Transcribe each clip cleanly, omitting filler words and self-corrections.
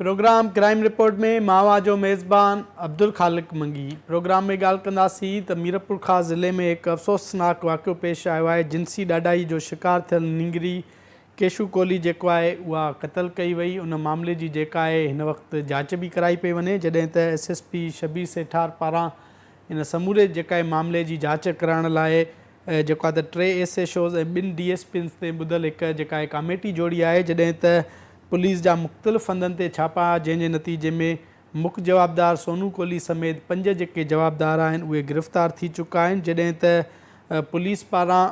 Programme crime report में मावा जो मेज़बान अब्दुल खालिक मंगी। प्रोग्राम में ॻाल्हि कंदासीं त मीरपुर ख़ास ज़िले में एक अफ़सोसनाक वाक़ियो पेश आयो आहे। जिनसी ॾाढाई जो शिकार थियल निंगरी केशू कोली जेको आहे उहा क़तल कई वई। उन मामले जी जेका आहे हिन वक़्तु जांच भी कराई पई वञे, जॾहिं त SSP शबीर सेठार पारां इन समूरे जेका आहे मामले जी जांच कराइण लाइ जेको आहे त 3 SHOs ऐं 2 DSPs ते ॿुधल हिक जेका आहे कमेटी जोड़ी आहे। जॾहिं त पुलिस जा मुख़्तलिफ़ हंधनि ते छापा, जंहिंजे नतीजे में मुख्य जवाबदार सोनू कोली समेत 5 जेके जवाबदार आहिनि उहे गिरफ़्तार थी चुका आहिनि। जॾहिं त पुलिस पारां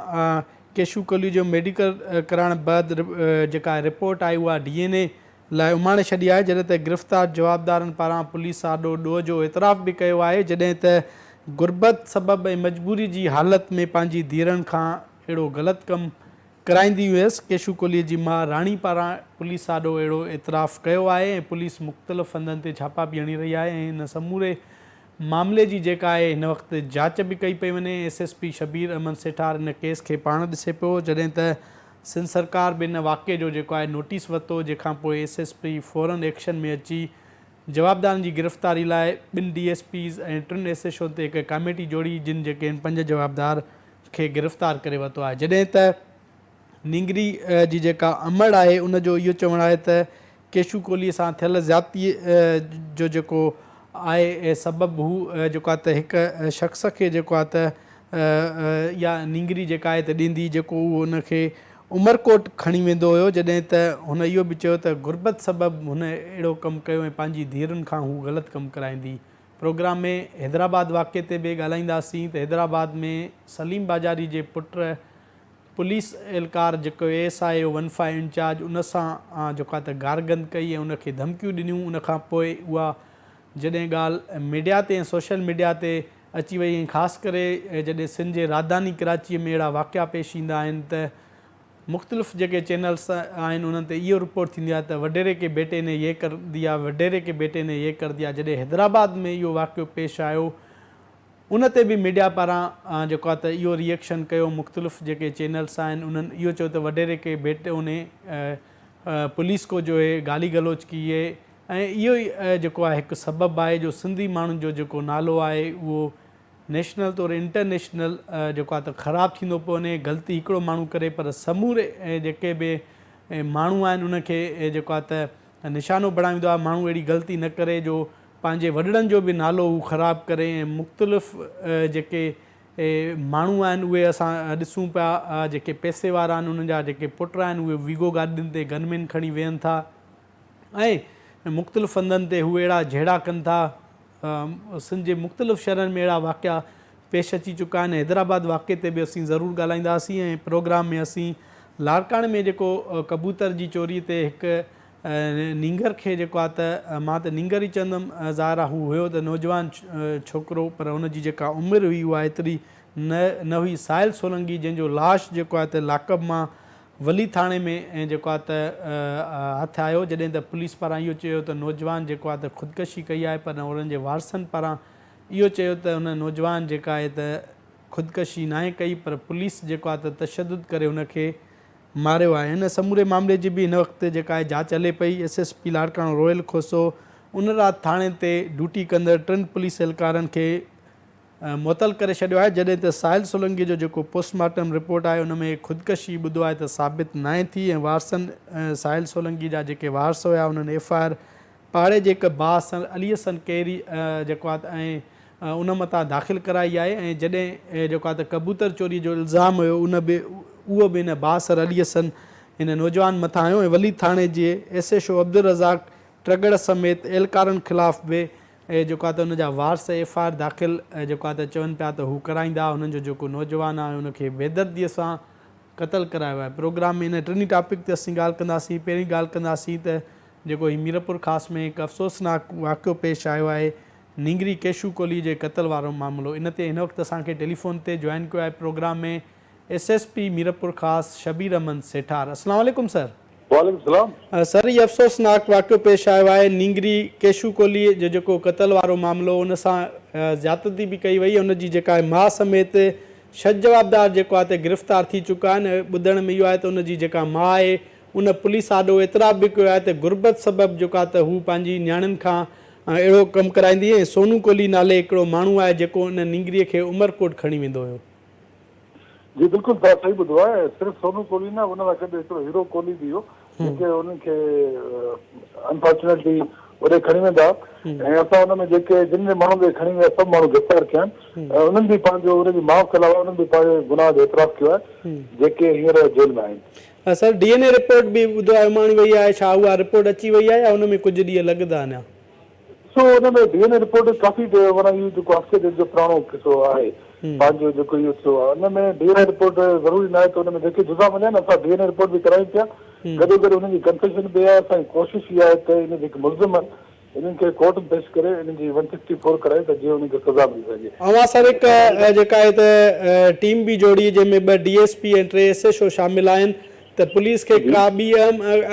केशू कोली जो मेडिकल कराइण बैदि जेका रिपोर्ट आई उहा DNA लाइ उमाणे छॾी आहे। जॾहिं त गिरफ़्तार जवाबदारनि पारां पुलिस आॾो ॾोह जो एतिराफ़ बि कयो आहे। जॾहिं त गुरबत सबबु ऐं मजबूरी जी हालति में पंहिंजी धीअरुनि खां अहिड़ो ग़लति कमु कराईंदी हुयसि। केशू कोलीअ जी माउ राणी पारां पुलिस आॾो अहिड़ो एतिराफ़ कयो आहे ऐं पुलिस मुख़्तलिफ़ हंधनि ते छापा बि हणी रही आहे ऐं हिन समूरे मामले जी जेका आहे हिन वक़्तु जांच बि कई पई वञे। SSP Shabir Ahmad सेठार in case खे पाण ॾिसे पियो। जॾहिं त सिंध सरकार बि इन वाक़े जो जेको आहे नोटिस वरितो, जंहिंखां पोइ SSP फ़ौरन एक्शन में अची जवाबदारनि जी गिरफ़्तारी लाइ 2 DSPs ऐं 3 SHO ते हिकु कमेटी जोड़ी, जिन जेके आहिनि 5 जवाबदार खे गिरफ़्तार करे वरितो आहे। जॾहिं त निंगरी जी जेका अमड़ आहे उनजो इहो चवणु आहे त केशू कोलीअ सां थियल ज़्यादती जो जेको आहे सबबु हू जेको आहे त हिकु शख़्स खे जेको आहे त या निंगरी जेका आहे त ॾींदी, जेको उहो उनखे उमरकोट खणी वेंदो हुयो। जॾहिं त हुन इहो बि चयो त गुरबत सबबु हुन अहिड़ो कमु कयो ऐं पंहिंजी धीअरुनि खां हू ग़लति कमु कराईंदी। प्रोग्राम में हैदराबाद वाक़े ते बि ॻाल्हाईंदासीं त हैदराबाद में सलीम बाजारी जे पुटु पुलिस एहलकार जेको ASI 15 इंचार्ज उन सां जेको आहे त गारगंद कई ऐं उनखे धमकियूं ॾिनियूं। उनखां पोइ उहा जॾहिं ॻाल्हि मीडिया ते ऐं सोशल मीडिया ते अची वई ऐं ख़ासि करे जॾहिं सिंध जे राजधानी कराचीअ में अहिड़ा वाक़िया पेश ईंदा आहिनि त मुख़्तलिफ़ जेके चैनल्स आहिनि उन्हनि ते इहो रिपोर्ट थींदी आहे त वडेरे के बेटे ने ये कर दिया, वडेरे के बेटे ने ये कर दिया। जॾहिं हैदराबाद में इहो वाक़ियो पेश आयो उन ते बि मीडिया पारां जेको आहे त इहो रिएक्शन कयो। मुख़्तलिफ़ जेके चैनल्स आहिनि उन्हनि इहो चयो त वडेरे के बेटे ने पुलिस को जो है गाली गलोच की है ऐं इहो ई जेको आहे हिकु सबबु आहे जो सिंधी माण्हुनि जो जेको नालो आहे उहो नेशनल तौरु इंटरनेशनल जेको आहे त ख़राबु थींदो पियो वञे। ग़लती हिकिड़ो माण्हू करे पर समूरे जेके बि माण्हू आहिनि उनखे जेको आहे त निशानो बणाईंदो आहे। माण्हू अहिड़ी ग़लती न करे जो पंहिंजे वॾड़नि जो बि नालो हू ख़राबु करे ऐं मुख़्तलिफ़ जेके माण्हू आहिनि उहे असां ॾिसूं पिया जेके पैसे वारा आहिनि उन्हनि जा जेके पुट आहिनि उहे वीगो गाॾियुनि ते गनमेन खणी वेहनि था ऐं मुख़्तलिफ़ हंधनि ते हू अहिड़ा जहिड़ा कनि था। सिंध जे मुख़्तलिफ़ शहरनि में अहिड़ा वाक़िया पेश अची चुका आहिनि। हैदराबाद वाक़े ते बि असीं ज़रूरु ॻाल्हाईंदासीं ऐं प्रोग्राम में असीं लाड़काणे में जेको कबूतर जी चोरी ते हिकु नींगर खे जेको आहे त मां त नींगर ई चवंदुमि, ज़ाहिर हू हुयो त नौजवान छोकिरो पर हुनजी जेका उमिरि हुई उहा एतिरी न हुई। साहिल सोलंकी जंहिंजो लाश जेको आहे त लाकअप मां वली थाणे में ऐं जेको आहे त हथु आयो। जॾहिं त पुलिस पारां इहो चयो त नौजवान जेको आहे त ख़ुदकशी कई आहे, पर उन्हनि जे वारसनि पारां इहो चयो त हुन नौजवान जेका आहे त ख़ुदकशी न आहे कई, पर पुलिस जेको आहे त तशदुद करे हुनखे मारियो आहे। हिन समूरे मामले जी बि हिन वक़्तु जेका आहे जांच हले पई। SSP लाड़काणो रोयल खोसो उन राति थाणे ते ड्यूटी कंदड़ 3 पुलिस एहलकारनि खे मुअतल करे छॾियो आहे। जॾहिं त साहिल सोलंकी जो जेको पोस्टमार्टम रिपोर्ट आहे उन में ख़ुदकशी ॿुधो आहे त साबित न आहे थी ऐं वारसनि साहिल सोलंकी जा जेके वारस हुआ उन्हनि FIR पाड़े जे हिकु भाउ अली हसन केरी जेको आहे त ऐं उन मथां दाख़िल कराई आहे। ऐं जॾहिं जेको आहे त कबूतर चोरी जो इल्ज़ाम हुयो उहो बि हिन बासर अली हसन हिन नौजवान मथां आयो ऐं वली थाणे जे SHO अब्दुल रज़ाक ट्रगड़ समेत एहलकारनि ख़िलाफ़ बि जेको आहे त हुनजा वारस FIR दाख़िल जेको आहे त चवनि पिया त हू कराईंदा। हुननि जो जेको नौजवान आहे हुनखे बेदर्दीअ सां क़तल करायो आहे। प्रोग्राम में इन टिनी टॉपिक ते असीं ॻाल्हि कंदासीं। पहिरीं ॻाल्हि कंदासीं त जेको ही मीरपुर ख़ासि में हिकु अफ़सोसनाक वाक़ियो पेश आयो आहे, निंगरी केशू कोली जे क़तल वारो मामिलो। इन ते हिन वक़्तु असांखे टेलीफोन ते जॉइन कयो आहे प्रोग्राम में SSP मीरपुर ख़ासि शबीर अहमद सेठार। अस्सलाम वालेकुम सर। वालेकुम सलाम। सर, ये अफ़सोसनाक वाक़ियो पेश आयो आहे निंगरी केशू कोली जो जेको क़तल वारो मामिलो, उन सां ज़्यादती बि कई वई। उनजी जेका आहे माउ समेत 6 जवाबदार जेको आहे त गिरफ़्तार थी चुका आहिनि। ॿुधण में इहो आहे त उनजी जेका माउ आहे उन पुलिस आॾो एतिराफ़ बि कयो आहे त गुरबत सबबु जेको आहे त हू पंहिंजी नियाणियुनि खां अहिड़ो कमु कराईंदी। ऐं सोनू कोहली नाले हिकिड़ो माण्हू आहे जेको उन निंगरीअ खे उमरकोट खणी वेंदो हुयो। जी बिल्कुलु तव्हां सही ॿुधो आहे। सिर्फ़ु सोनू कोहली न, हुन सां गॾु हिकिड़ो हीरो कोहली बि हो जेके उन्हनि खे अनफॉर्चुनेटली होॾे खणी वेंदा। ऐं असां हुन में जेके जिन माण्हुनि खे खणी विया सभु माण्हू गिरफ़्तार कया आहिनि। उन्हनि बि पंहिंजो हुनजी माउ खां अलावा उन्हनि बि पंहिंजे गुनाह जो एतिराफ़ कयो आहे जेके हींअर जेल में आहिनि। सर DNA रिपोर्ट बि ॿुधो आहे उमाणी वई आहे, छा उहा रिपोर्ट अची वई आहे या हुन में कुझु ॾींहं लॻंदा अञा? सो हुन में DNA रिपोर्ट काफ़ी माना इहो जेको हफ़्ते जो पुराणो किसो आहे पंहिंजो जेको इहो थियो आहे हुन में DNA रिपोर्ट ज़रूरी न आहे त हुन में जेके जुदा वञा न असां DNA रिपोर्ट बि करायूं पिया। गॾो गॾु हुनजी कंसेशन बि आहे। असांजी कोशिशि इहा आहे त इन जेके मुलज़िम आहिनि इन्हनि खे कोर्ट में पेश करे इन्हनि जी 164 कराए त जीअं उन्हनि खे सज़ा मिली सघे। अवां सर हिकु जेका आहे त टीम बि जोड़ी जंहिंमें 2 DSP ऐं 3 SHO शामिल आहिनि त पुलिस खे का ॿी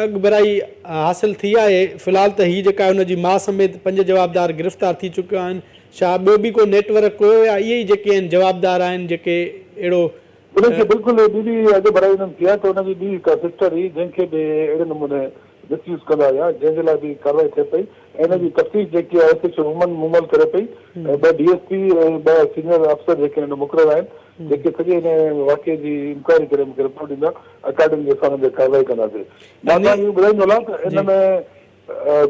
अॻुभराई हासिल थी आहे? फ़िलहाल त हीअ जेका आहे हुनजी माउ समेत 5 जवाबदार गिरफ़्तार थी चुकिया आहिनि। छा ॿियो बि को नेटवर्क हुयो या इहे ई जेके आहिनि जवाबदार आहिनि जेके अहिड़ो? उन्हनि खे बिल्कुलु ॿी अॻुभराई उन्हनि थी आहे त हुनजी ॿी हिकु सिस्टर हुई जंहिंखे बि अहिड़े नमूने मिसयूज़ कंदा हुआ जंहिंजे लाइ बि कार्रवाई थिए पई। ऐं हिन जी तफ़्तीश जेकी आहे SHO मुमल करे पई। ऐं 2 DSP ऐं 2 सीनियर अफ़सर जेके हिन मुक़ररु आहिनि जेके सॼे हिन वाक़े जी इंक्वायरी करे मूंखे रिपोर्ट ॾींदा अकेडमी जे असां हुन ते कार्रवाई कंदासीं। मां तव्हांखे इहो ॿुधाईंदो हलां त हिन में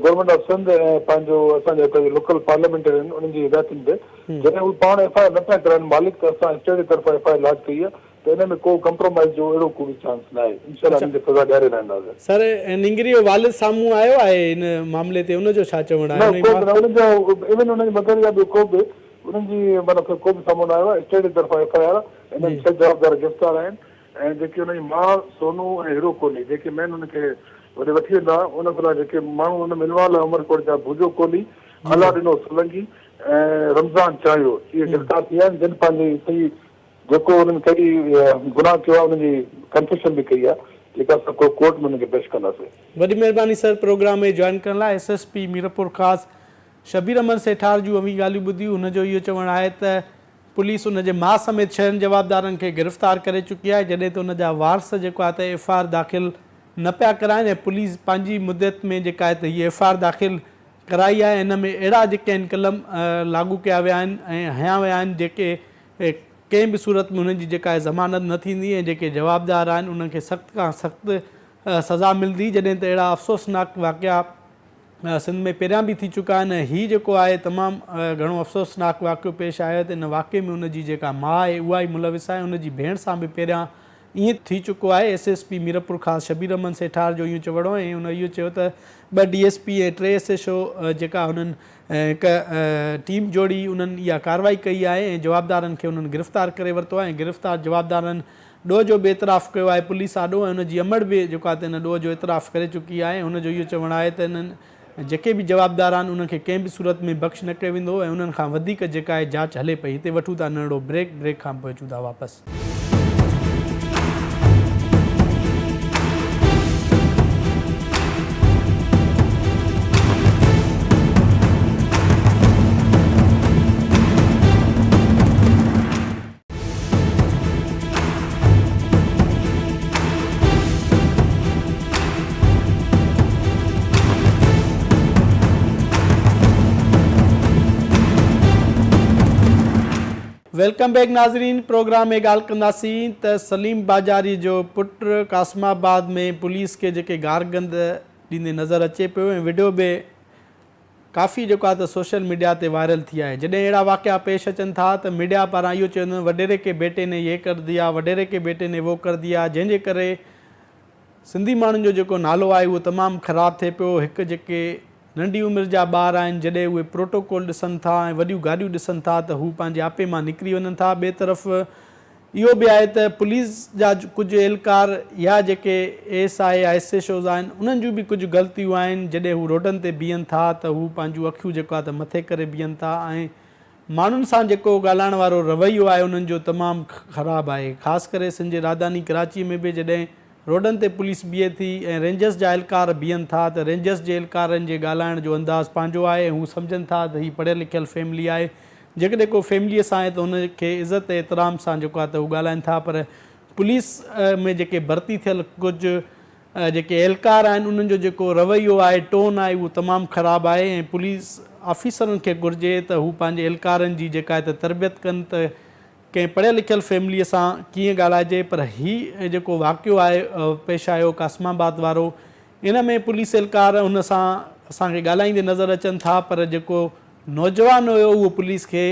गवर्नमेंट ऑफ सिंध ऐं पंहिंजो असांजे लोकल पार्लियामेंटरी आहिनि उन्हनि जी हिदायतुनि ते जॾहिं उहे पाण FIR न पिया कराइनि मालिक त असां स्टेट जी तरफ़ां FIR लॉन्च कई आहे त हिन में को कम्प्रोमाइज़ जो अहिड़ो को बि चांस न आहे। इंशाल्लाह हिनखे सज़ा ॾियारे रहंदासीं। सर निंगरी जो वालिद साम्हूं आयो आहे हिन मामले ते, उनजो छा चवणु आहे? इवन हुनजी मदर या ॿियो को बि उन्हनि जी मतिलबु को बि साम्हूं न आयो आहे। स्टेट जी तरफ़ां FIR आहे। हिननि 6 जवाबदार गिरफ़्तार आहिनि। ऐं जेके हुनजी माउ सोनू ऐं हीरो कोहली जेके मेन हुनखे वॾे वठी वेंदा उन खां जेके माण्हू हुन में इन्वॉल्व आहे उमरकोट जा भुजो कोहली, अलाउद्दीन सोलंकी ऐं रमज़ान चाहियो इहे गिरफ़्तार थी विया आहिनि जिन पंहिंजी सही जेको हुननि कई गुनाह कयो आहे हुनजी कंफेशन बि कई आहे जेका असां को कोर्ट में हुनखे पेश कंदासीं। वॾी महिरबानी सर प्रोग्राम में जॉइन करण लाइ। SSP मीरपुर ख़ासि शबीर अहमद सेठार जूं अवी ॻाल्हियूं ॿुधियूं। हुनजो इहो चवणु आहे त पुलिस हुनजे माउ समेत 6 जवाबदारनि खे गिरफ़्तार करे चुकी आहे जॾहिं त हुनजा वारस जेको आहे त FIR दाख़िल न पिया कराइनि। ऐं पुलिस पंहिंजी मुदत में जेका आहे त हीअ FIR दाख़िल कराई आहे। हिन में अहिड़ा जेके आहिनि कलम लागू कया विया आहिनि ऐं हया विया आहिनि जेके कंहिं बि सूरत में हुननि जी जेका आहे ज़मानत न थींदी ऐं जेके जवाबदार आहिनि उन्हनि खे सख़्त खां सख़्तु सज़ा मिलंदी। जॾहिं त अहिड़ा अफ़सोसनाक वाक़िया सिंध में पहिरियां बि थी चुका आहिनि। हीअ जेको आहे तमामु घणो अफ़सोसनाक वाक़ियो पेश आयो त इन वाक़े में हुनजी जेका माउ आहे उहा ई मुलविस आहे। हुनजी भेण सां बि पहिरियां ईअं थी चुको आहे। SSP मीरपुर ख़ासि शबीर अहमद सेठार जो इहो चवणो ऐं हुन इहो चयो त 2 DSP ऐं 3 SHO जेका हुननि हिकु टीम जोड़ी उन्हनि इहा कार्रवाई कई आहे ऐं जवाबदारनि खे उन्हनि गिरफ़्तार करे वरितो आहे। ऐं गिरफ़्तार जवाबदारनि ॾोह जो बि एतिराफ़ कयो आहे पुलिस आॾो ऐं हुनजी अमड़ बि जेको आहे त हिन ॾोह जो एतिराफ़ करे चुकी आहे। हुनजो इहो चवणु आहे त हिननि जेके बि जवाबदार आहिनि उन्हनि खे कंहिं बि सूरत में बख़्श न कयो वेंदो ऐं उन्हनि खां वधीक जेका आहे जांच हले पई। हिते वठूं था नंढिड़ो ब्रेक खां पोइ अचूं था वापसि। वेलकम बैक नाज़रीन। प्रोग्राम में ॻाल्हि कंदासीं त सलीम बाजारी जो पुटु कासमाबाद में पुलिस के जेके गारगंद ॾींदे नज़र अचे पियो ऐं वीडियो बि काफ़ी जेको आहे त सोशल मीडिया ते वायरल थी आहे। जॾहिं अहिड़ा वाक़िया पेश अचनि था त मीडिया पारां इहो चवंदो वॾेरे के बेटे ने ये कर दिया, वॾेरे के बेटे ने वो कर दिया, जंहिंजे करे सिंधी माण्हुनि जो जेको नालो आहे उहो तमामु ख़राबु थिए पियो। हिकु जेके नंढी उमिरि जा ॿार आहिनि जॾहिं उहे प्रोटोकॉल ॾिसनि था ऐं वॾियूं गाॾियूं ॾिसनि था त हू पंहिंजे आपे मां निकिरी वञनि था। ॿिए तरफ़ इहो बि आहे त पुलिस जा कुझु एहलकार या जेके SI या SHOs आहिनि उन्हनि जूं बि कुझु ग़लतियूं आहिनि। जॾहिं हू रोडनि ते बीहनि था त हू पंहिंजूं अखियूं जेको आहे त मथे करे बीहनि था ऐं माण्हुनि सां जेको ॻाल्हाइण वारो रवैयो आहे उन्हनि जो तमामु ख़राबु आहे। ख़ासि करे सिंध जे राजधानी कराची में बि जॾहिं रोडनि ते पुलिस बीहे थी ऐं रेंजर्स जा एहलकार बीहनि था त रेंजर्स जे एहलकारनि जे ॻाल्हाइण जो अंदाज़ु पंहिंजो आहे ऐं हू सम्झनि था त हीअ पढ़ियल लिखियल फैमिली आहे। जेकॾहिं को फैमिलीअ सां आहे त हुनखे इज़त एतिराम सां जेको आहे त हू ॻाल्हाइनि था। पर पुलिस में जेके भर्ती थियल कुझु जेके एहलकार आहिनि उन्हनि जो जेको रवैयो आहे, टोन आहे, उहो तमामु ख़राबु आहे ऐं पुलिस ऑफिसरनि खे घुरिजे त हू पंहिंजे एहलकारनि जी जेका आहे त तरबियत कनि त कंहिं पढ़ियल लिखियल फैमिलीअ सां कीअं ॻाल्हाइजे। पर हीउ जेको वाक़ियो आहे पेश आयो कासमाबाद वारो, इन में पुलिस एहलकार हुन सां असांखे ॻाल्हाईंदे नज़र अचनि था, पर जेको नौजवान हुयो उहो पुलिस खे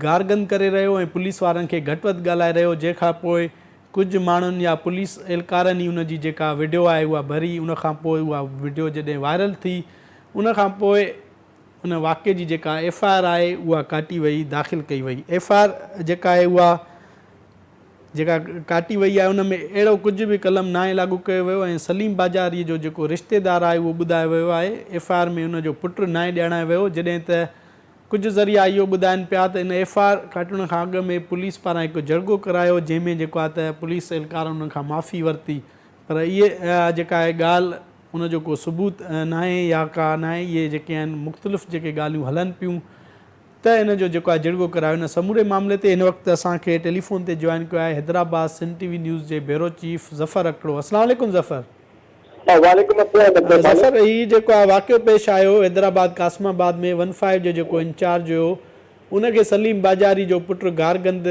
गारगन करे रहियो ऐं पुलिस वारनि खे घटि वधि ॻाल्हाए रहियो, जंहिंखां पोइ कुझु माण्हुनि या पुलिस एहलकारनि ई उन जी जेका वीडियो आहे उहा भरी। उनखां पोइ उहा वीडियो जॾहिं वायरल थी, उनखां पोइ उन वाक़े जी जेका FIR आहे उहा काटी वई, दाख़िल कई वई। FIR जेका आहे उहा जेका काटी वई आहे उन में अहिड़ो कुझु बि कलम नाहे लागू कयो वियो ऐं सलीम बाजारीअ जो जेको रिश्तेदार आहे उहो ॿुधायो वियो आहे FIR में उन जो पुटु नाहे ॼाणायो वियो, जॾहिं त कुझु ज़रिया इहो ॿुधाइनि पिया त इन FIR काटण खां अॻु में पुलिस पारां हिकु जड़गो करायो, जंहिंमें जेको आहे त पुलिस एहलकार उन्हनि खां माफ़ी वरिती। पर इहे जेका आहे ॻाल्हि उनजो को सबूत नाहे या का नाहे, इहे जेके आहिनि मुख़्तलिफ़ जेके ॻाल्हियूं हलनि पियूं त इन जो जेको आहे जड़गो करायो। इन समूरे मामले ते हिन वक़्तु असांखे टेलीफोन ते जॉइन कयो आहे हैदराबाद सिंध TV न्यूज़ जे ब्यूरो चीफ ज़फ़र अकड़ो। अस्सलाम वालेकुम ज़फ़र। ज़फ़र, हीउ जेको आहे वाक़ियो पेश आयो हैदराबाद कासमाबाद में 15 जो जेको इंचार्ज हुयो उनखे सलीम बाजारी जो पुटु गारगंद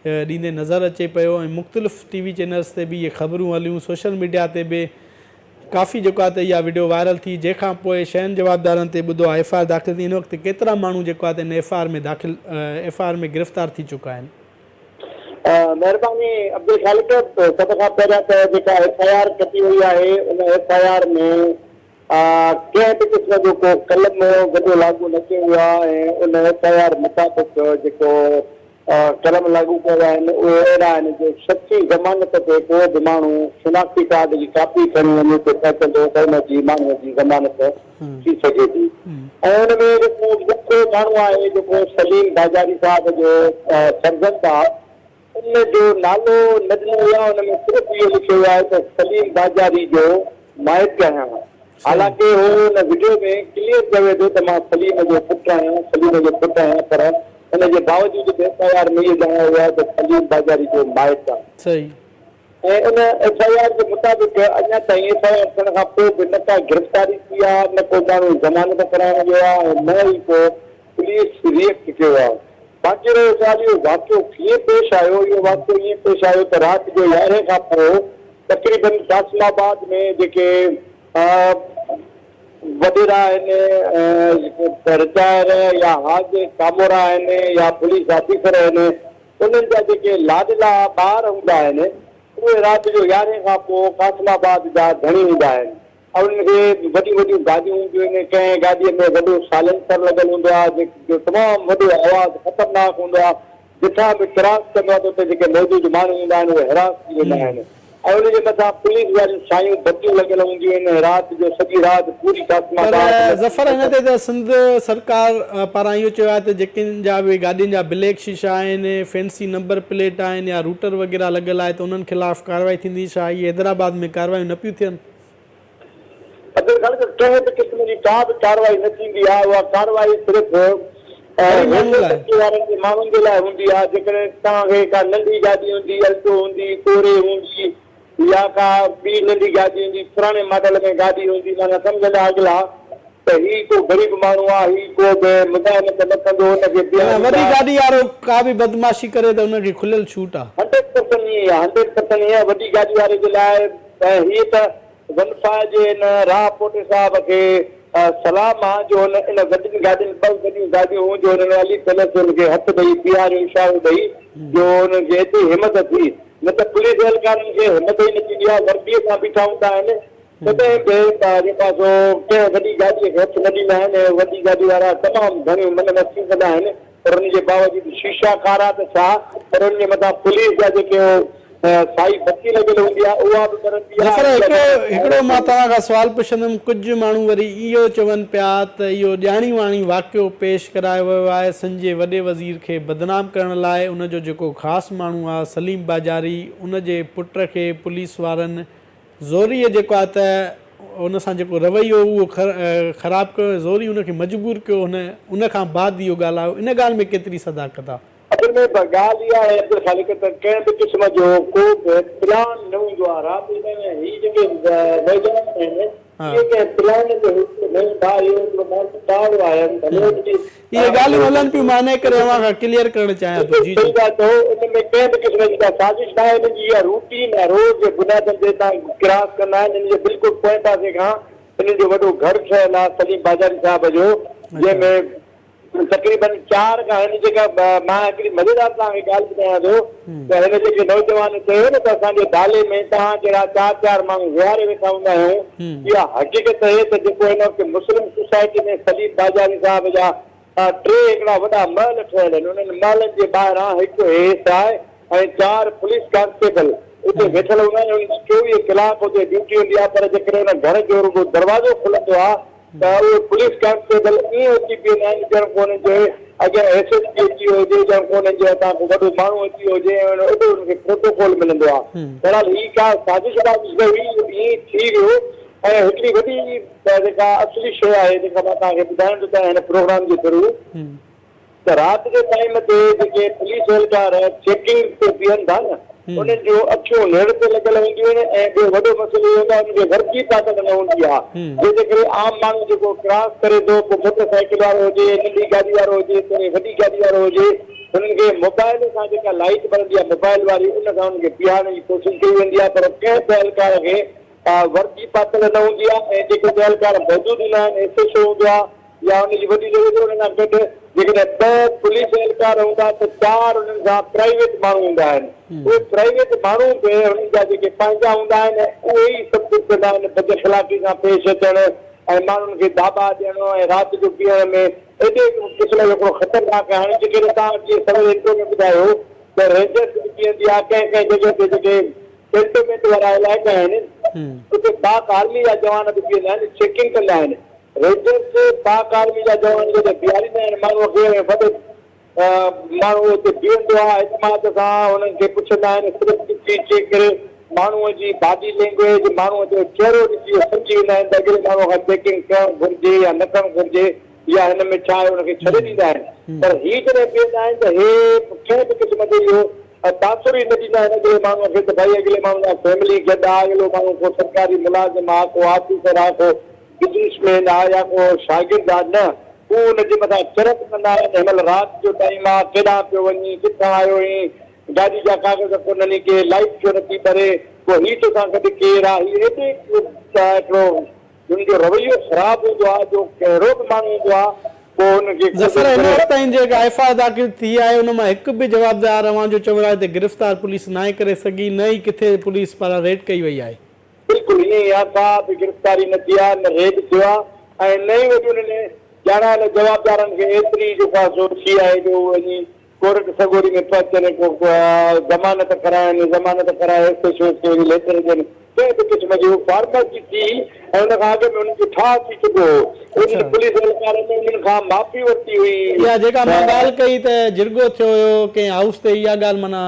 ॾींदे नज़र अचे पियो ऐं मुख़्तलिफ़ TV चैनल्स ते बि इहे ख़बरूं हलियूं, सोशल मीडिया ते बि काफ़ी जेको आहे त इहा वीडियो वायरल थी, जंहिंखां पोइ शहनि जवाबदारनि ते ॿुधो आहे FIR दाख़िल थी। हिन वक़्तु केतिरा माण्हू जेको आहे त हिन FIR में गिरफ़्तार थी चुका आहिनि? महिरबानी अब्दुल ख़ालिक, सभ खां पहिरियां त जेका FIR कटी वई आहे उन FIR में कंहिं बि क़िस्म जो को कलम गॾो लागू न कयो आहे ऐं उन FIR मुताबिक़ जेको कलम लागू कया आहिनि उहे अहिड़ा आहिनि जो सची ज़मानत ते को बि माण्हू शिनाख्ती कार्ड जी कापी खणी वञे त पहुचंदो त हुन जी माण्हूअ जी ज़मानत थी सघे थी। ऐं हुन में जेको मुख्य माण्हू आहे जेको सलीम बाजारी साहिब जो सरजंद आहे, उन जो नालो न ॾिनो वियो आहे। हुन में सिर्फ़ु इहो लिखियो वियो आहे त सलीम बाजारी जो माइट आहियां। हालांकि हू हुन वीडियो में क्लियर चवे थो त मां सलीम जो पुटु आहियां, सलीम जो पुटु आहियां, पर हुनजे बावजूदि FIR में इहो ॼाणायो वियो आहे त सलीम बाजारी जो माइट आहे। सही। ऐं उन FIR जे मुताबिक़ अञा ताईं FIR थियण खां पोइ बि न का गिरफ़्तारी थी आहे, न को माण्हू ज़मानत कराइण वियो आहे, न ई को पुलिस रिएक्ट कयो आहे। बाक़ी रहियो ॻाल्हि इहो वाक़ियो कीअं पेश आयो, इहो वाक़ियो ईअं पेश आयो त राति जो 11 खां पोइ तक़रीबन कासमाबाद में जेके वॾेरा आहिनि, रिटायर या हाज कामोरा आहिनि या पुलिस ऑफिसर आहिनि, उन्हनि जा जेके लाडला ॿार हूंदा आहिनि उहे राति जो 11 खां पोइ कासमाबाद जा धणी हूंदा आहिनि ऐं उन्हनि खे वॾियूं वॾियूं गाॾियूं हूंदियूं आहिनि। कंहिं गाॾीअ में वॾो साइलेंसर लॻल हूंदो आहे जो तमामु वॾो आवाज़ु ख़तरनाक हूंदो आहे, जिथां बि क्रॉस कंदो आहे त उते जेके मौजूदु माण्हू हूंदा आहिनि उहे हैरान थी वेंदा आहिनि। ऐं उनजे मथां पुलिस वारियूं सायूं बतियूं लॻियल हूंदियूं आहिनि राति जो, सॼी राति पूरी कासमाबाद। ज़फ़र, हिन ते त सिंध सरकार पारां इहो चयो आहे त जेके जा बि गाॾियुनि जा ब्लैक शीशा आहिनि, फैंसी नंबर प्लेट आहिनि या रूटर वग़ैरह लॻियल आहे त उन्हनि ख़िलाफ़ कार्रवाई थींदी। छा इहे हैदराबाद में कार्रवाइयूं न पियूं थियनि? कंहिं बि क़िस्म जी का बि कार्रवाई न थींदी आहे। उहा कार्रवाई सिर्फ़ु माण्हुनि जे लाइ हूंदी आहे। जेकॾहिं तव्हांखे का नंढी गाॾी हूंदी, अल्टो हूंदी, कोरे हूंदी या का ॿी नंढी गाॾी हूंदी, पुराणे मॉडल में गाॾी हूंदी, माना सम्झंदा अॻिला त हीउ को ग़रीब माण्हू आहे, हीउ को बि मुदाहिमत न कंदो, हुनखे वॾी गाॾी वारो का बि बदमाशी करे त हुनखे खुलियल छूट आहे। 100% ईअं आहे, 100% ईअं आहे। वॾी गाॾी वारे जे लाइ हीअ त वनफा जे हिन राह पोटे साहिब खे सलाम आहे जो हुन इन वॾियुनि गाॾियुनि 2 वॾियूं गाॾियूं जो हुन हली पयसि, हुनखे हथु ॾेई बीहारियो, इशारो ॾेई जो हुनखे एतिरी हिमत थी। न त पुलिस एहलकारनि खे हिमत ई न थींदी आहे, वर्दीअ सां बीठा हूंदा आहिनि, तॾहिं बि जेका सो कंहिं वॾी गाॾीअ खे हथु न ॾींदा आहिनि। वॾी गाॾी वारा तमामु घणियूं मन मस्तियूं कंदा आहिनि, पर हुनजे बावजूदि शीशा कारा त छा, पर हुनजे मथां पुलिस जा जेके साई बत्ती लॻियल हूंदी आहे उहा बि करंदी आहे। हिकिड़ो मां तव्हां खां सुवालु पुछंदुमि, कुझु माण्हू वरी इहो चवनि पिया त इहो ॼाणी वाणी वाक़ियो पेश करायो वियो आहे सिंध जे वॾे वज़ीर खे बदनाम करण लाइ। उनजो जेको ख़ासि माण्हू आहे सलीम बाजारी, उनजे पुट खे पुलिस वारनि ज़ोरीअ जेको आहे त उन सां जेको रवैयो उहो ख़राबु कयो, ज़ोरी उनखे मजबूर कयो, उन खां बाद इहो ॻाल्हायो। इन ॻाल्हि में केतिरी सदाकत आहे? में ॻाल्हि इहा आहे अब्दुल ख़ालिक त कंहिं बि क़िस्म जो को बि प्लान न हूंदो आहे राति में ही जेके नौजवान आहिनि इहे कंहिं प्लान जो ये ॻाल्हियूं हलनि पियूं मां इन करे अव्हां खां क्लियर करणु चाहियां थो जी सही ॻाल्हि अथव इन में कंहिं बि क़िस्म जी का साज़िश न आहे हिन जी इहा रूटीन आहे रोज़ जे बुनियादनि ते तव्हां क्रॉस कंदा आहिनि हिन जे बिल्कुलु पोएं पासे खां हिन जो वॾो घर ठहियलु आहे सलीम बाजारी साहिब जो जंहिंमें तक़रीबन 4 खां हिन जेका मां हिकिड़ी मज़ेदार तव्हांखे ॻाल्हि ॿुधायां थो त हिन जेके नौजवान चयो न त असांजे डाले में तव्हां जहिड़ा 4 माण्हू विहारे वेठा हूंदा आहियूं इहा हक़ीक़त आहे त जेको हिन वक़्तु मुस्लिम सोसाइटी में सलीम बाजारी साहिब जा 3 हिकिड़ा वॾा महल ठहियल आहिनि उन्हनि महलनि जे ॿाहिरां हिकु हेठि आहे ऐं 4 पुलिस कांस्टेबल उते वेठल हूंदा आहिनि उन्हनि 24 कलाक उते ड्यूटी हूंदी आहे पर जेकॾहिं हुन घर जो रुॻो दरवाज़ो खुलंदो आहे त उहे पुलिस कांस्टेबल ईअं अची बीहंदा आहिनि ॼण को हुननि जो अॻियां SSP अची हुजे ॼण को हुननि जो हितां को वॾो माण्हू अची हुजे ऐं एॾो हुनखे प्रोटोकॉल मिलंदो आहे बहरहाल ही का साज़िश हुई ईअं थी वियो ऐं हिकिड़ी वॾी जेका असली शइ आहे जेका मां तव्हांखे ॿुधाइण थो चाहियां हिन प्रोग्राम जे थ्रू त राति जे टाइम ते जेके पुलिस एहलकार चेकिंग ते बीहनि था न उन्हनि जो अखियूं नेड़ ते लॻल हूंदियूं आहिनि ऐं ॿियो वॾो मसइलो इहो आहे हुनखे वर्दी ताक़त न हूंदी आहे जंहिंजे करे आम माण्हू जेको क्रॉस करे थो पोइ मोटरसाइकिल वारो हुजे नंढी गाॾी वारो हुजे थोरी वॾी गाॾी वारो हुजे हुननि खे मोबाइल सां जेका लाइट ॿरंदी आहे मोबाइल वारी उन सां हुनखे बीहारण जी कोशिशि कई वेंदी आहे पर कंहिं बि एहलकार खे वर्दी पातल न हूंदी आहे ऐं जेके एहलकार मौजूदु हूंदा आहिनि SHO हूंदो आहे या हुनजी वॾी ज़रूरत हुन सां गॾु जेकॾहिं 2 पुलिस एहलकार हूंदा त 4 हुननि सां प्राइवेट माण्हू हूंदा आहिनि उहे प्राइवेट माण्हू बि हुननि जा जेके पंहिंजा हूंदा आहिनि उहे ई सभु कुझु कंदा आहिनि बदअख़लाक़ी सां पेश अचणु ऐं माण्हुनि खे दाबा ॾियणो ऐं राति जो बीहण में एॾे क़िस्म जो हिकिड़ो ख़तरनाक आहे हाणे जेके तव्हां जीअं सवेल इंट्रो में ॿुधायो त रेंजर्स बि बीहंदी आहे कंहिं कंहिं जॻह ते जेके कैंटोनमेंट वारा इलाइक़ा आहिनि उते पाक आर्मी जा जवान बि बीहंदा आहिनि चेकिंग कंदा आहिनि रेंजर्स पाक आर्मी जा जवान जॾहिं बीहारींदा आहिनि माण्हूअ खे वॾो माण्हू हुते बीहंदो आहे इतमाद सां हुननि खे पुछंदा आहिनि सिर्फ़ु चेक करे माण्हूअ जी बॉडी लैंग्वेज माण्हूअ जो चहिरो ॾिसी सम्झी वेंदा आहिनि त अॻिले माण्हूअ खां चेकिंग करणु घुरिजे या न करणु घुरिजे या हिन में छा आहे हुनखे छॾे ॾींदा आहिनि पर हीअ जॾहिं बीहंदा आहिनि त हे कंहिं बि क़िस्म जो इहो तासुर ई न ॾींदा आहिनि अॻिले माण्हूअ खे त भई अॻिले माण्हू जा फैमिली गॾु आहे अॻिलो माण्हू को सरकारी मुलाज़िम आहे को ऑफिसर आहे को बिज़नेसमैन आहे या को शागिर्द आहे न उहो हुनजे मथां चरत कंदा आहिनि हिन महिल राति जो टाइम आहे केॾां पियो वञी किथां आयो हुई गाॾी जा कागज़ कोन्हनि के लाइट छो नथी भरे पोइ हीअ तोसां गॾु केरु आहे हीअ एॾे हिकिड़ो हुनजो रवैयो ख़राबु हूंदो आहे जो कहिड़ो बि माण्हू हूंदो आहे पोइ हुनखे ज़फ़र हिन वक़्त ताईं जेका FIR दाख़िल थी आहे उन मां हिकु बि जवाबदार अव्हां जो चवण आहे त गिरफ़्तार पुलिस न आहे करे सघी न ई किथे पुलिस पारां रेड कई वई आहे बिल्कुलु ईअं ई आहे का बि गिरफ़्तारी न थी आहे न रेड थियो आहे ऐं न ई वॾी हुननि ॼाणायल जवाबदारनि खे एतिरी जेका थी आहे जो वञी कोर्ट सगोरी में पिया अचनि को ज़मानत कराइनि ज़मानत कराए SHO खे वरी लेटर ॾियनि कंहिं बि क़िस्म जी फॉर्मेलिटी थी ऐं हुन खां अॻु में हुननि जो ठाह थी चुको उन पुलिस एहलकार में उन्हनि खां माफ़ी वरिती हुई इहा जेका मां ॻाल्हि कई त जिरगो थियो हुयो कंहिं हाउस ते इहा ॻाल्हि माना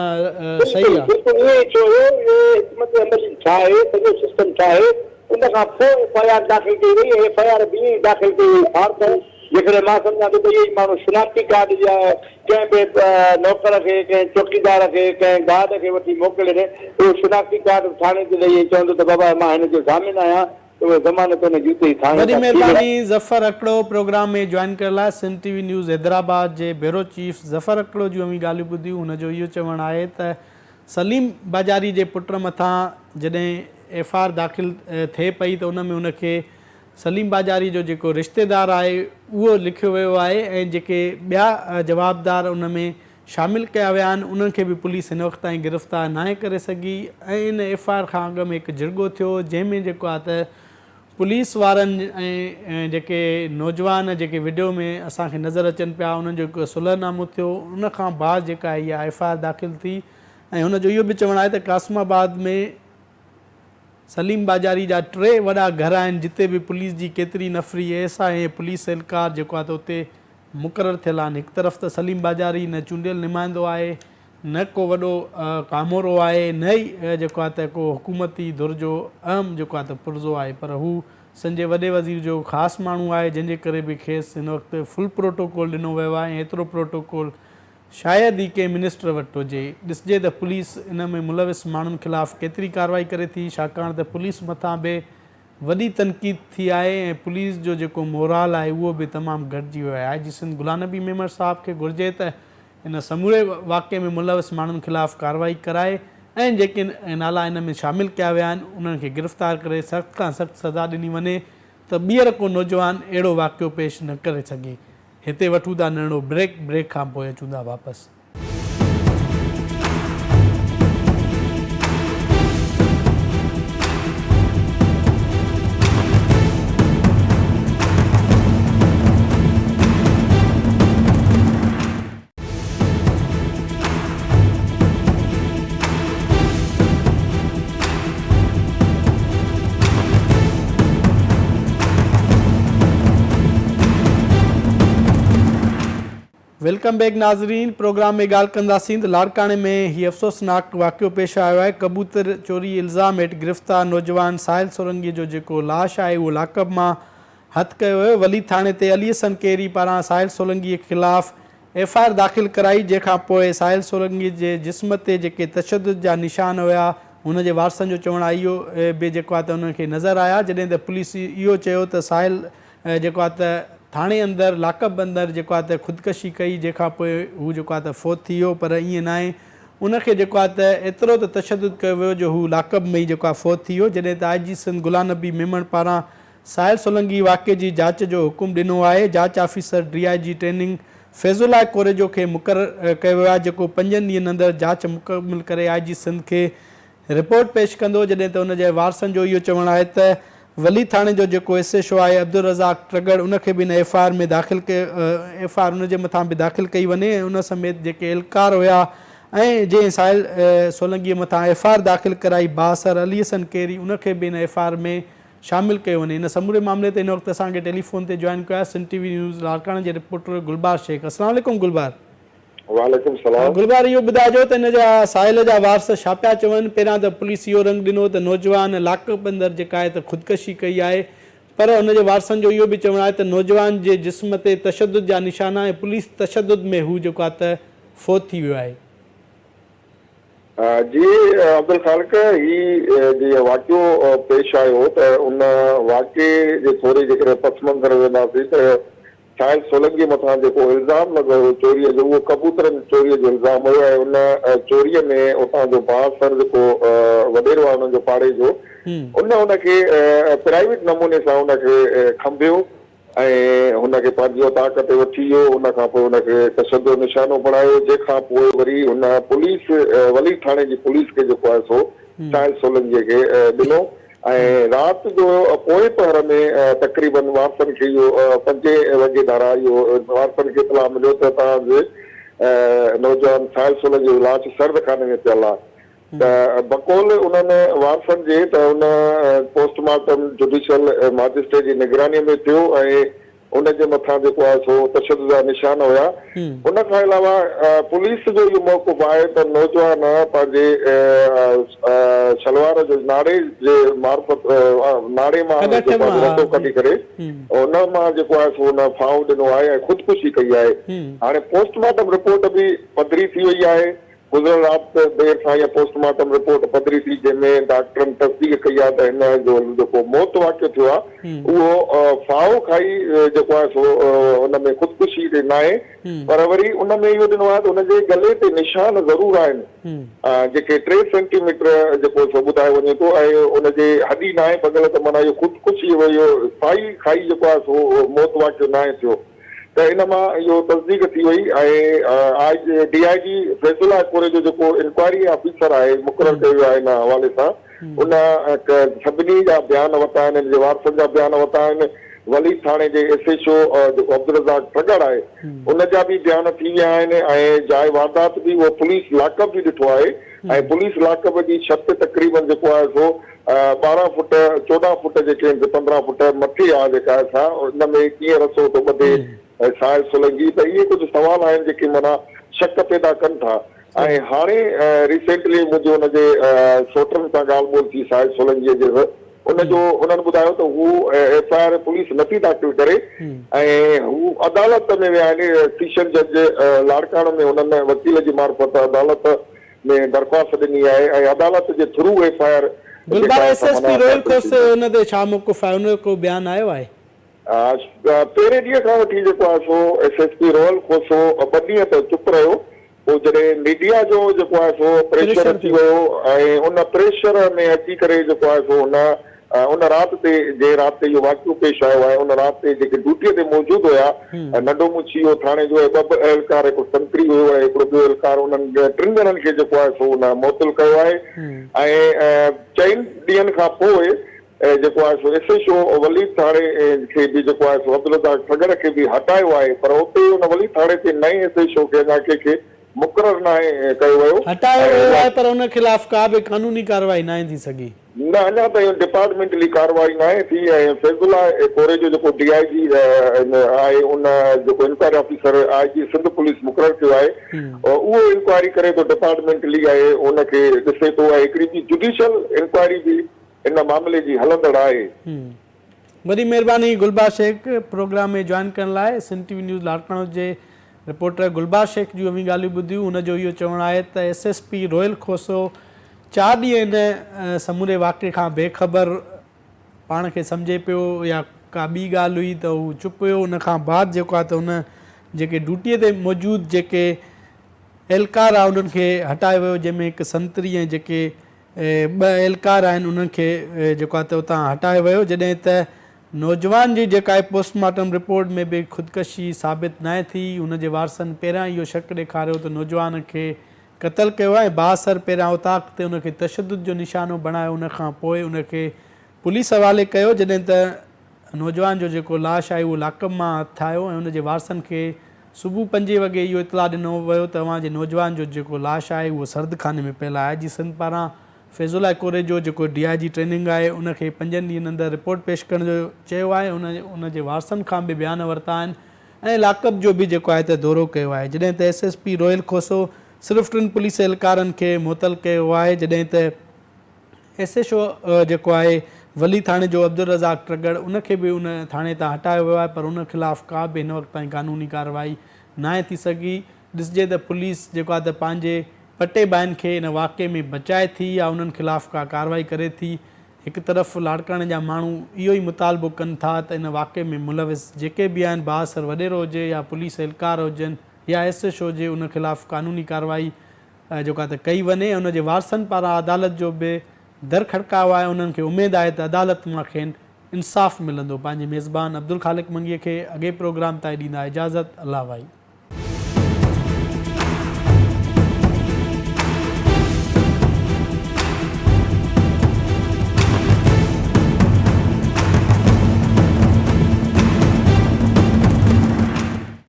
सही आहे बिल्कुलु ईअं ई थियो हुयो इहे हिकमत अमली छा आहे सॼो सिस्टम छा आहे उन खां पोइ FIR दाख़िल कई वई FIR बि दाख़िल कई वई फारत जेकॾहिं मां सम्झां थो त इहे ई माण्हू शिनाख्ती कार्ड जा कंहिं बि नौकर खे कंहिं चौकीदार खे कंहिं गार्ड खे वठी मोकिले ॾे उहो शिनाख्ती कार्ड थाणे ते ॾेई चवंदो त बाबा मां हिन जो ज़ामीन आहियां त उहे ज़मानत हुन जी उते ई थाणे वॾी महिरबानी ज़फ़र अकड़ो प्रोग्राम में जॉइन करण लाइ सिंध TV न्यूज़ हैदराबाद जे ब्यूरो चीफ ज़फ़र अकड़ो जूं अमी ॻाल्हियूं ॿुधियूं हुनजो इहो चवणु आहे त सलीम बाजारी जे पुट मथां जॾहिं FIR दाख़िल थिए पई त उन में उनखे सलीम बाजारी जो जेको रिश्तेदार आहे उहो लिखियो वियो आहे ऐं जेके ॿिया जवाबदार उन में शामिलु कया विया आहिनि उन्हनि खे बि पुलिस हिन वक़्त ताईं गिरफ़्तार न करे सघी ऐं इन FIR खां अॻु में हिकु जिरगो थियो जंहिंमें जेको आहे त पुलिस वारनि ऐं जेके नौजवान जेके वीडियो में असांखे नज़र अचनि पिया उन्हनि जो हिकु सुलहनामो थियो उन खां बाद जेका इहा FIR दाख़िल थी ऐं हुनजो इहो बि चवणु आहे त कासमाबाद में सलीम बाजारी जा 3 वॾा घर आहिनि जिते बि पुलिस जी केतिरी नफ़री ऐसा ऐं पुलिस एहलकार जेको आहे त उते मुक़ररु थियल आहिनि हिकु तरफ़ त सलीम बाजारी न चूंडियल नुमाइंदो आहे न को वॾो कामोरो आहे न ई जेको आहे त को हुकूमती धुर जो अहम जेको आहे त पुर्ज़ो आहे पर हू संजय वॾे वज़ीर जो ख़ासि माण्हू आहे जंहिंजे करे बि खेसि हिन वक़्तु फुल प्रोटोकॉल ॾिनो वियो आहे ऐं एतिरो प्रोटोकॉल शायदि ई कंहिं मिनिस्टर वटि हुजे। ॾिसजे त पुलिस इन में मुलविस माण्हुनि ख़िलाफ़ु केतिरी कार्रवाई करे थी, छाकाणि त पुलिस मथां बि वॾी तनक़ीद थी आहे ऐं पुलिस जो जेको मोराल आहे उहो बि तमामु घटिजी वियो आहे। आई.जी. सिंध गुलाम नबी मेमण साहब खे घुरिजे त इन समूरे वाक़े में मुलविस माण्हुनि ख़िलाफ़ु कार्रवाई कराए ऐं जेके नाला इन में शामिलु कया विया आहिनि उन्हनि खे गिरफ़्तार करे सख़्त खां सख़्तु सज़ा ॾिनी वञे त ॿीहर को नौजवान अहिड़ो वाक़ियो पेश न करे सघे। हिते वठूं था नंढो ब्रेक खां पोइ अचूं था वापसि। वेलकम बैक नाज़रीन। प्रोग्राम में ॻाल्हि कंदासीं त लाड़काणे में हीउ अफ़सोसनाक वाक़ियो पेश आयो आहे। कबूतर चोरी इल्ज़ाम हेठि गिरफ़्तार नौजवान साहिल सोलंकीअ जो जेको लाश आहे उहो लाकब मां हथु कयो वियो। वली थाणे ते अली हसन केरी पारां साहिल सोलंकीअ ख़िलाफ़ु FIR दाख़िल कराई, जंहिंखां पोइ साहिल सोलंकीअ जे जिस्म ते जेके तशदुद जा निशान हुया हुनजे वारसनि जो चवणु आहे इहो बि जेको आहे त उनखे नज़र आया, जॾहिं त पुलिस इहो चयो त साहिल जेको आहे त थाणे अंदरि लाकब अंदरि जेको आहे त ख़ुदकशी कई, जंहिंखां पोइ हू जेको आहे त फ़ौत थी वियो। पर ईअं न आहे, उनखे जेको आहे त एतिरो त तशदुद कयो वियो जो हू लाकब में ई जेको आहे फ़ौत थी वियो। जॾहिं त आई.जी. सिंध गुलाम नबी मेमण पारां साहिल सोलंकी वाक़े जी जांच जो हुकुम ॾिनो आहे। जांच ऑफिसर DIG ट्रेनिंग फैज़ुल्ला कोरेजो खे मुक़ररु कयो वियो आहे, जेको 5 ॾींहंनि अंदरि जांच मुकमिल करे आई.जी. सिंध खे रिपोर्ट पेश कंदो। जॾहिं त उनजे वारसनि जो इहो चवणु आहे त वली थाणे जो जेको SHO आहे अब्दुल रज़ाक ट्रगड़ उनखे बि हिन FIR में दाख़िल कयो, FIR उनजे मथां बि दाख़िल कई वञे ऐं उन समेत जेके एहलकार हुया ऐं जंहिं साहिल सोलंकीअ मथां FIR दाख़िल कराई बासर अली हसन केरी उनखे बि हिन FIR में शामिलु कयो वञे। इन समूरे मामले ते हिन वक़्तु असांखे टेलीफोन ते जॉइन कयो आहे सिंध TV न्यूज़ लाड़काणे जे रिपोर्टर गुलबार शेख। अस्सलाम वालेकुम गुलबार। वालेकुम सलाम। गुलबार, इहो ॿुधाइजो त हिन जा साहिल जा वारस छा पिया चवनि? पहिरियां त पुलिस इहो रंग ॾिनो त नौजवान लाकब अंदरि जेका आहे त ख़ुदकशी कई आहे, पर हुनजे वारसनि जो इहो बि चवणु आहे त नौजवान जे जिस्म ते तशदुद जा निशाना ऐं पुलिस तशदुद में हू जेको आहे त फ़ौत थी वियो आहे। जी अब्दुल ख़ालिक, ही जीअं वाक़ियो पेश आयो त उन वाक़े जे थोरे जेकॾहिं पस मंज़र वेंदासीं त साहिल सोलंकी मथां जेको इल्ज़ाम लॻो हो चोरीअ जो, उहो कबूतरनि चोरीअ जो इल्ज़ाम हुयो ऐं उन चोरीअ में उतां जो बासर जेको वॾेरो आहे हुननि जो पाड़े जो, उनखे प्राइवेट नमूने सां उनखे खंभियो ऐं हुनखे पंहिंजी ताक़त ते वठी वियो। उनखां पोइ हुनखे तशदुद निशानो बणायो, जंहिंखां पोइ वरी हुन पुलिस वली थाणे जी पुलिस खे जेको आहे सो साहिल सोलंकीअ खे ॾिनो ऐं राति जो पोएं पहर में तक़रीबन वारसनि खे इहो 5 वॻे धारा इहो वारसनि खे इतलाह मिलियो त तव्हांजे नौजवान साहिल सोलंकी जो लाश सर्दखाने में पियल आहे। त बकौल उन्हनि वारसनि जे त उन पोस्टमार्टम जुडिशियल मजिस्ट्रेट जी निगरानीअ में थियो ऐं उनजे मथां जेको आहे सो तशदुद जा निशान हुया। उन खां अलावा पुलिस जो इहो मौक़िफ़ आहे त नौजवान पंहिंजे शलवार जो नाड़े जे मार्फत नाड़े मां रस्तो कढी करे उन मां जेको आहे सो उन फाउ ॾिनो आहे ऐं ख़ुदकुशी कई आहे। हाणे पोस्टमार्टम रिपोर्ट बि पधरी थी वई आहे। गुज़िरियल राति देरि सां इहा पोस्टमार्टम रिपोर्ट पधरी थी, जंहिंमें डॉक्टरनि तस्दीक कई आहे त हिन जो जेको मौत वाक़ियो थियो आहे उहो फाउ खाई जेको आहे सो हुन में ख़ुदकुशी ते न आहे, पर वरी उन में इहो ॾिनो आहे त हुनजे गले ते निशान ज़रूरु आहिनि जेके 3 सेंटीमीटर जेको सो ॿुधायो वञे थो ऐं हुनजे हॾी न आहे बगल, त माना इहो ख़ुदकुशी इहो साई खाई जेको आहे सो मौत वाक़ियो न आहे थियो। त इन मां इहो तस्दीक थी वई ऐं DIG फैज़ुल्ला कोरेजो जेको इंक्वायरी ऑफिसर आहे मुक़ररु कयो वियो आहे हिन हवाले सां, उन सभिनी जा बयान वरिता आहिनि, हिन जे वारसनि जा बयान वरिता आहिनि। वली थाणे जे SHO जेको अब्दुल रज़ाक ट्रगड़ आहे उन जा बि बयान थी विया आहिनि ऐं जाइ वारदात बि उहो पुलिस लाकब बि ॾिठो आहे ऐं पुलिस लाकब जी छत तक़रीबन जेको आहे सो 12 फुट 14 फुट जेके 15 फुट मथे आहे जेका आहे उन में कीअं रसो थो ॿधे साहिल सोलंकी। त इहे कुझु सवाल आहिनि जेके माना शक पैदा कनि था। ऐं हाणे रिसेंटली मुंहिंजो हुनजे सोटनि सां ॻाल्हि ॿोल थी साहिल सोलंकीअ जे, उनजो उन्हनि ॿुधायो त हू FIR पुलिस नथी दाख़िल करे ऐं हू अदालत में विया आहिनि। सेशन जज लाड़काणे में उन्हनि वकील जी मार्फत अदालत में दरख़्वास्त ॾिनी आहे ऐं अदालत जे थ्रू FIR गुलबार SSP रोयल खोसे हुन ते छा मौक़िफ़ आहे, हुन जो को बयानु आयो आहे? पहिरें ॾींहं खां वठी जेको आहे सो SSP रोयल खोसो 2 ॾींहं त चुप रहियो। पोइ जॾहिं मीडिया जो जेको आहे सो प्रेशर अची वियो ऐं उन प्रेशर में अची करे जेको आहे सो उन राति ते इहो वाक़ियो पेश आयो आहे। उन राति ते जेके ड्यूटीअ ते मौजूदु हुया, नंढो मुछियो थाणे जो 2 एहलकार, हिकिड़ो संतरी हुयो ऐं हिकिड़ो ॿियो एहलकार, उन्हनि 3 ॼणनि खे जेको आहे सो मुअतल कयो आहे ऐं 4 ॾींहंनि खां पोइ जेको आहे सो SHO वली थाणे खे बि जेको आहे सो अब्दुल रज़ाक ठगर खे बि हटायो आहे, पर उते उन वली थाणे ते नए SHO खे अञा कंहिंखे मुक़ररु न कयो वियो, हटायो वियो आहे, पर उन ख़िलाफ़ का बि कानूनी कार्रवाई न थी सघी। न, अञा ताईं डिपार्टमेंटली कार्रवाई न आहे थी ऐं फैज़ुल्ला कोरे जो जेको DIG आहे, उन जेको inquiry officer IG Sindh police मुक़ररु कयो आहे, उहो इंक्वायरी करे थो डिपार्टमेंटली आहे, उनखे ॾिसे थो ऐं हिकिड़ी बि जुडिशियल इंक्वायरी बि इन मामले जी हलंदड़ आहे। वॾी महिरबानी गुलबार शेख प्रोग्राम में जॉइन करण लाइ। सिंध TV न्यूज़ लाड़काणे जे रिपोर्टर गुलबार शेख जूं ॿी ॻाल्हियूं ॿुधियूं। हुनजो इहो चवणु आहे त SSP रोयल खोसो 4 ॾींहं इन समूरे वाक़े खां बेख़बर पाण खे सम्झे पियो या का ॿी ॻाल्हि हुई त हू चुप हुयो। उन खां बाद जेको आहे त उन जेके ड्यूटीअ ते मौजूदु जेके एहलकार आहे उन्हनि खे हटायो वियो, जंहिंमें हिकु संतरी ऐं जेके 2 एहलकार आहिनि उन्हनि खे जेको आहे त उतां हटायो वियो। जॾहिं त नौजवान जी जेका आहे पोस्टमार्टम रिपोर्ट में बि ख़ुदकशी साबित न थी। हुनजे वारसनि पहिरियां इहो शक ॾेखारियो त नौजवान खे क़तल कयो आहे। बासर पहिरियां उताक ते उनखे तशदुद जो निशानो बणायो, उनखां पोइ उनखे पुलिस हवाले कयो। जॾहिं त नौजवान जो जेको लाश आहे उहो लाकअप मां हथु आयो ऐं उनजे वारसनि खे सुबुह 5 वॻे इहो इतला ॾिनो वियो त तव्हांजे नौजवान जो जेको लाश आहे उहो सर्दखाने में पियल आहे। अॼु सिंध पारां फैज़ुल्ला कोरे जो जेको DIG ट्रेनिंग आहे उनखे 5 ॾींहंनि अंदरि रिपोर्ट पेश करण जो चयो आहे। उनजे वारसनि खां बि बयान वरिता आहिनि ऐं लाकअप जो बि जेको आहे त दौरो कयो आहे। जॾहिं त SSP रोयल खोसो सिर्फ़ु 3 पुलिस एहलकारनि खे मुअतल कयो आहे, जॾहिं त SHO जेको आहे वली थाणे जो अब्दुल रज़ाक ट्रगड़ उनखे बि उन थाणे तां हटायो वियो आहे, पर उन ख़िलाफ़ का बि हिन वक़्त ताईं कानूनी कार्रवाई न थी सघी। ॾिसजे त पुलिस जेको आहे त पंहिंजे पटे बाहिनि खे इन वाक़े में बचाए थी या उन्हनि ख़िलाफ़ का कार्रवाई करे थी। हिकु तरफ़ लाड़काणे जा माण्हू इहो ई मुतालबो कनि था त इन वाक़े में मुलविस जेके बि आहिनि, बासर वॾेरो हुजे या पुलिस एहलकार हुजनि या SHO हुजे, उन ख़िलाफ़ कानूनी कार्रवाई जेको आहे त कई वञे। उनजे वारसनि पारां अदालत जो बि दर खड़कायो आहे। उन्हनि खे उमेदु आहे त अदालत मां खेनि इंसाफ़ मिलंदो। पंहिंजे मेज़बान अब्दुल ख़ालिक मंगीअ खे अॻे प्रोग्राम ताईं ॾींदा इजाज़त। अल्लाह भाई।